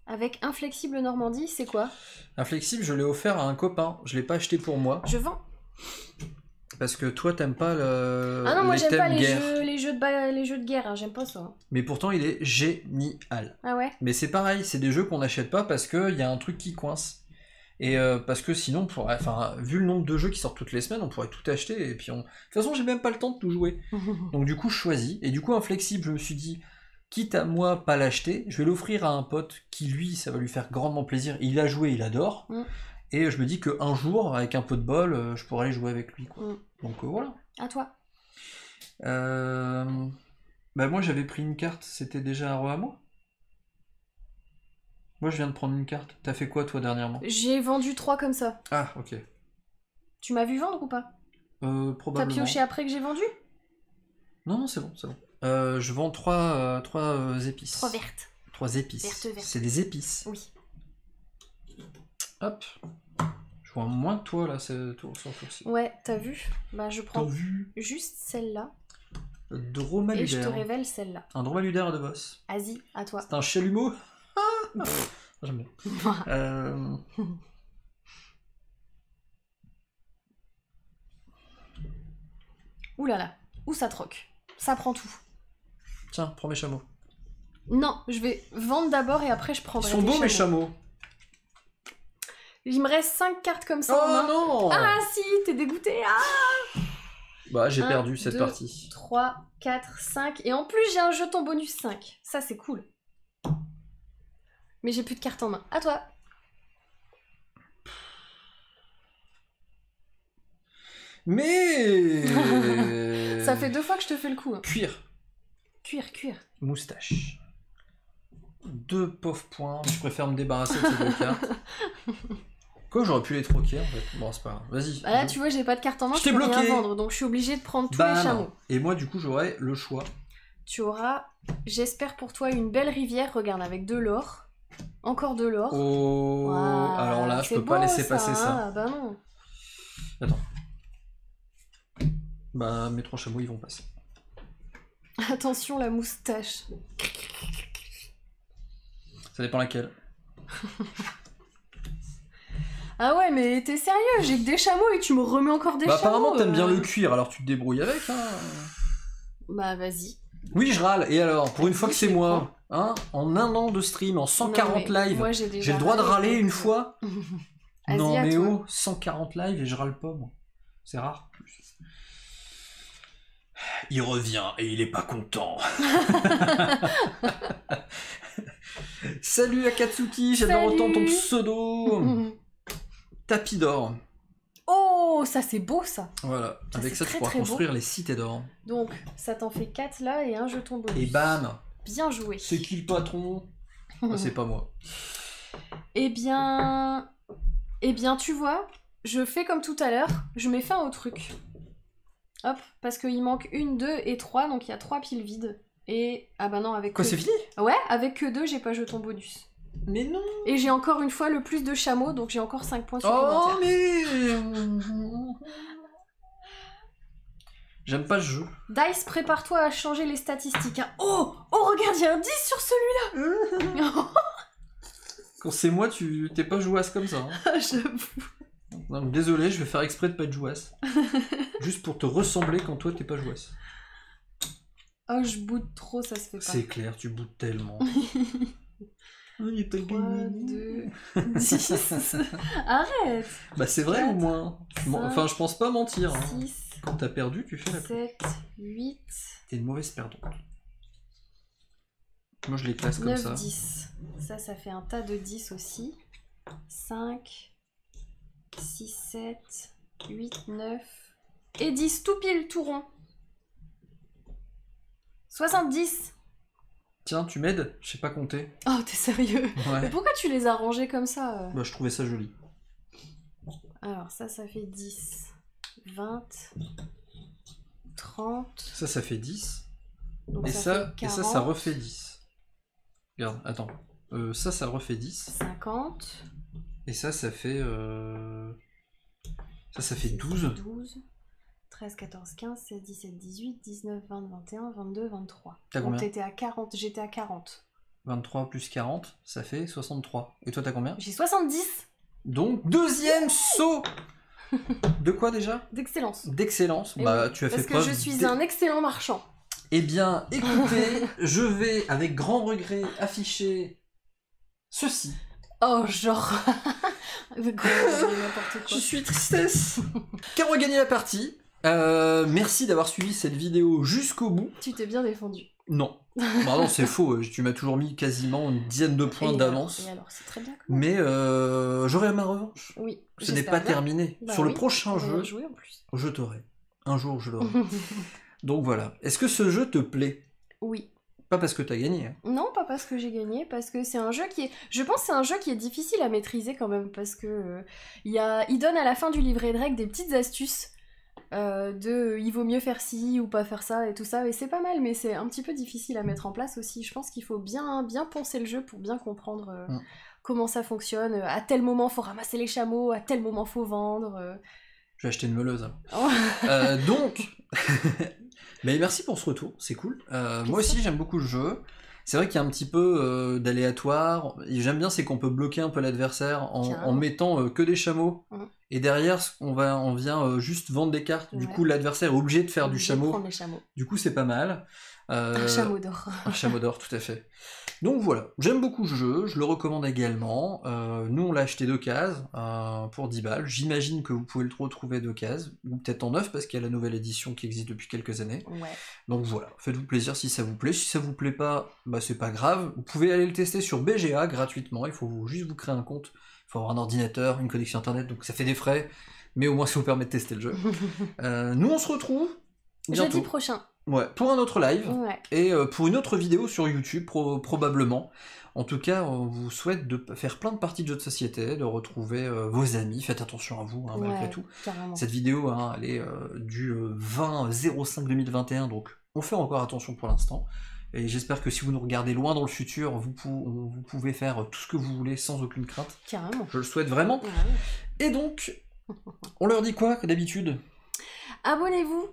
Avec Inflexible Normandie, c'est quoi? Inflexible, je l'ai offert à un copain. Je l'ai pas acheté pour moi. Je vends. Parce que toi, t'aimes pas le. Ah non, moi j'aime pas les jeux de guerre, hein, j'aime pas ça. Hein. Mais pourtant, il est génial. Ah ouais? Mais c'est pareil, c'est des jeux qu'on n'achète pas parce qu'il y a un truc qui coince. Et parce que sinon, vu le nombre de jeux qui sortent toutes les semaines, on pourrait tout acheter. Et puis, de toute façon, j'ai même pas le temps de tout jouer. Donc du coup, je choisis. Et du coup, Inflexible, je me suis dit, quitte à moi pas l'acheter, je vais l'offrir à un pote qui, lui, ça va lui faire grandement plaisir. Il a joué, il adore. Et je me dis qu'un jour, avec un peu de bol, je pourrais aller jouer avec lui. Quoi. Donc voilà. À toi. Moi, j'avais pris une carte, c'était déjà un roi à moi. Moi, je viens de prendre une carte. T'as fait quoi, toi, dernièrement? J'ai vendu 3 comme ça. Ah, ok. Tu m'as vu vendre ou pas? Probablement. T'as pioché après que j'ai vendu? Non, non, c'est bon, c'est bon. Je vends 3 épices. 3 vertes. 3 épices. Vertes. C'est des épices. Oui. Hop. Je vois moins que toi, là, c'est sur ce tour-ci. Ouais, t'as vu? Bah, je prends T'as vu? juste celle-là. Dromaludaire. Et je te révèle celle-là. Un dromaludaire de boss. Vas-y, à toi. C'est un chalumeau. J'aime bien. Ouh là là. Où ça troque? Ça prend tout. Tiens, prends mes chameaux. Non, je vais vendre d'abord et après je Ils prendrai sont tes beaux, mes chameaux. Il me reste 5 cartes comme ça en Oh main. non! Ah si, t'es dégoûté. Ah, Bah, j'ai 1, perdu cette 2, partie. 3, 4, 5. Et en plus, j'ai un jeton bonus 5. Ça, c'est cool. Mais j'ai plus de cartes en main. À toi. Mais Ça fait 2 fois que je te fais le coup. Hein. Cuir. Cuir. Moustache. 2 pauvres points. Je préfère me débarrasser de ces 2 cartes. Quoi, j'aurais pu les troquer en fait. Bon, c'est pas grave. Vas-y. Bah là, tu vois, j'ai pas de carte en main, Je je t'ai peux bloqué. rien vendre. Donc je suis obligée de prendre tous Bam. les chameaux. Et moi, du coup, j'aurai le choix. Tu auras, j'espère pour toi, une belle rivière. Regarde, avec de l'or. Encore de l'or. Oh. Wow, Alors là, je peux beau, pas laisser passer ça. Hein, bah non. Attends. Bah, mes 3 chameaux, ils vont passer. Attention, la moustache. Ça dépend laquelle. Ah ouais, mais t'es sérieux? J'ai que des chameaux et tu me remets encore des Bah, chameaux. apparemment, t'aimes bien le cuir, alors tu te débrouilles avec, hein. Bah vas-y. Oui, je râle. Et alors, pour une Vas-y, fois que je c'est les moi, hein, en 1 an de stream, en 140 Non, mais lives, moi, j'ai j'ai le droit de râler une fois? Vas-y, Non, à mais toi. oh, 140 lives et je râle pas, moi. C'est rare. Il revient et il est pas content. Salut Akatsuki, j'adore Salut. autant ton pseudo. Tapis d'or. Oh, ça c'est beau ça. Voilà, Ça, avec c'est ça très, tu pourras très beau. construire les cités d'or. Donc, ça t'en fait 4 là et un jeton bonus. Et bam, Bien joué. c'est qui le patron? Ah, c'est pas moi. Eh bien, tu vois, je fais comme tout à l'heure, je mets fin au truc. Hop, parce qu'il manque 1, 2 et 3, donc il y a 3 piles vides. Et, ah bah non, avec Quoi, que... c'est fini? Ouais, avec que 2, j'ai pas jeton bonus. Mais non. Et j'ai encore une fois le plus de chameaux, donc j'ai encore 5 points Oh, supplémentaires. mais... J'aime pas ce jeu. Dice, prépare-toi à changer les statistiques. Hein. Oh, regarde, il y a un 10 sur celui-là. Quand c'est moi, t'es pas jouasse comme ça. Hein. J'avoue. Donc, désolé, je vais faire exprès de pas être jouasse. Juste pour te ressembler quand toi t'es pas jouasse. Oh, je boude trop, ça se fait pas. C'est clair, tu boudes tellement. Oh, il est pas 3, gagné. 2, 10. Arrête. Bah c'est vrai 4, au moins. Enfin, je pense pas mentir. Hein. 6, Quand t'as perdu, tu fais la pluie. 7, 8, T'es une mauvaise perdante. Moi je les classe comme 9, ça. 10. Ça fait un tas de 10 aussi. 5, 6, 7, 8, 9. Et 10, tout pile, tout rond. 70. Tiens, tu m'aides? Je sais pas compter. Oh, t'es sérieux? Ouais. Mais pourquoi tu les as rangés comme ça Bah je trouvais ça joli. Alors ça fait 10, 20, 30. Ça fait 10. Donc Et ça, fait ça 40, refait 10. Regarde, attends. Ça refait 10. 50. Et ça fait... Ça fait 12. 12, 13, 14, 15, 16, 17, 18, 19, 20, 21, 22, 23. T'as Donc combien? t'étais à 40, j'étais à 40. 23 plus 40, ça fait 63. Et toi, t'as combien? J'ai 70 Donc, deuxième saut. De quoi déjà? d'excellence. D'excellence. Eh Bah, oui, tu as fait parce que preuve je suis un excellent marchand. Eh bien, écoutez, je vais, avec grand regret, afficher ceci. Oh, genre... n'importe Je quoi. suis tristesse. Qui a regagné la partie. Merci d'avoir suivi cette vidéo jusqu'au bout. Tu t'es bien défendu. Non. Bah non, c'est faux. Tu m'as toujours mis quasiment une dizaine de points d'avance. Et alors, c'est très bien. Mais j'aurai ma revanche. Oui. Ce n'est pas terminé. Bah Sur le oui, prochain on va jeu, jouer en plus. je t'aurai. Un jour, je l'aurai. Donc voilà. Est-ce que ce jeu te plaît? Oui. Pas parce que t'as gagné. Hein. Non, pas parce que j'ai gagné, parce que c'est un jeu qui est... Je pense que c'est un jeu qui est difficile à maîtriser quand même, parce que il donne à la fin du livret de règles des petites astuces il vaut mieux faire ci ou pas faire ça et tout ça, et c'est pas mal, mais c'est un petit peu difficile à mettre en place aussi. Je pense qu'il faut bien poncer le jeu pour bien comprendre comment ça fonctionne. À tel moment, faut ramasser les chameaux, à tel moment, faut vendre. Je vais acheter une meuleuse. Hein. Donc... Mais merci pour ce retour, c'est cool. Moi aussi j'aime beaucoup le jeu. C'est vrai qu'il y a un petit peu d'aléatoire. J'aime bien, c'est qu'on peut bloquer un peu l'adversaire en mettant que des chameaux. Et derrière, on vient juste vendre des cartes. Du coup, l'adversaire est obligé de faire du chameau. Du coup, c'est pas mal. Un chameau d'or. Un chameau d'or, tout à fait. Donc voilà, j'aime beaucoup ce jeu, je le recommande également. Nous, on l'a acheté 2 cases pour 10 balles. J'imagine que vous pouvez le retrouver 2 cases, ou peut-être en 9 parce qu'il y a la nouvelle édition qui existe depuis quelques années. Ouais. Donc voilà, faites-vous plaisir si ça vous plaît. Si ça vous plaît pas, bah c'est pas grave. Vous pouvez aller le tester sur BGA gratuitement. Il faut juste vous créer un compte. Il faut avoir un ordinateur, une connexion internet, donc ça fait des frais. Mais au moins ça vous permet de tester le jeu. Nous, on se retrouve bientôt. Jeudi prochain. Ouais, pour un autre live, et pour une autre vidéo sur YouTube, probablement. En tout cas, on vous souhaite de faire plein de parties de jeux de société, de retrouver vos amis, faites attention à vous, hein, malgré tout. Carrément. Cette vidéo, hein, elle est du 20-05-2021, donc on fait encore attention pour l'instant. Et j'espère que si vous nous regardez loin dans le futur, vous pouvez faire tout ce que vous voulez sans aucune crainte. Carrément. Je le souhaite vraiment. Et donc, on leur dit quoi, d'habitude? Abonnez-vous.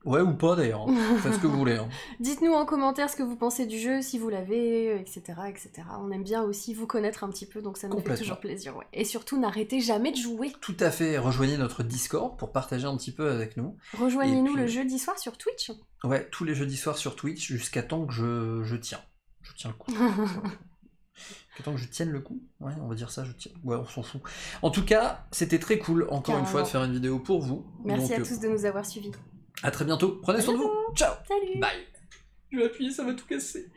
Ouais, ou pas d'ailleurs, faites ce que vous voulez. Hein. Dites-nous en commentaire ce que vous pensez du jeu, si vous l'avez, etc., etc. On aime bien aussi vous connaître un petit peu, donc ça nous fait toujours plaisir. Ouais. Et surtout, n'arrêtez jamais de jouer. Tout à fait, rejoignez notre Discord pour partager un petit peu avec nous. Rejoignez-nous le jeudi soir sur Twitch. Ouais, tous les jeudis soirs sur Twitch, jusqu'à temps que je tiens. Je tiens le coup. Jusqu'à temps que je tienne le coup. Ouais, on va dire ça, je tiens. Ouais, on s'en fout. En tout cas, c'était très cool, encore une fois, de faire une vidéo pour vous. Merci à tous de nous avoir suivis. À très bientôt, prenez soin de vous, ciao. Salut. Bye. Je vais appuyer, ça va tout casser.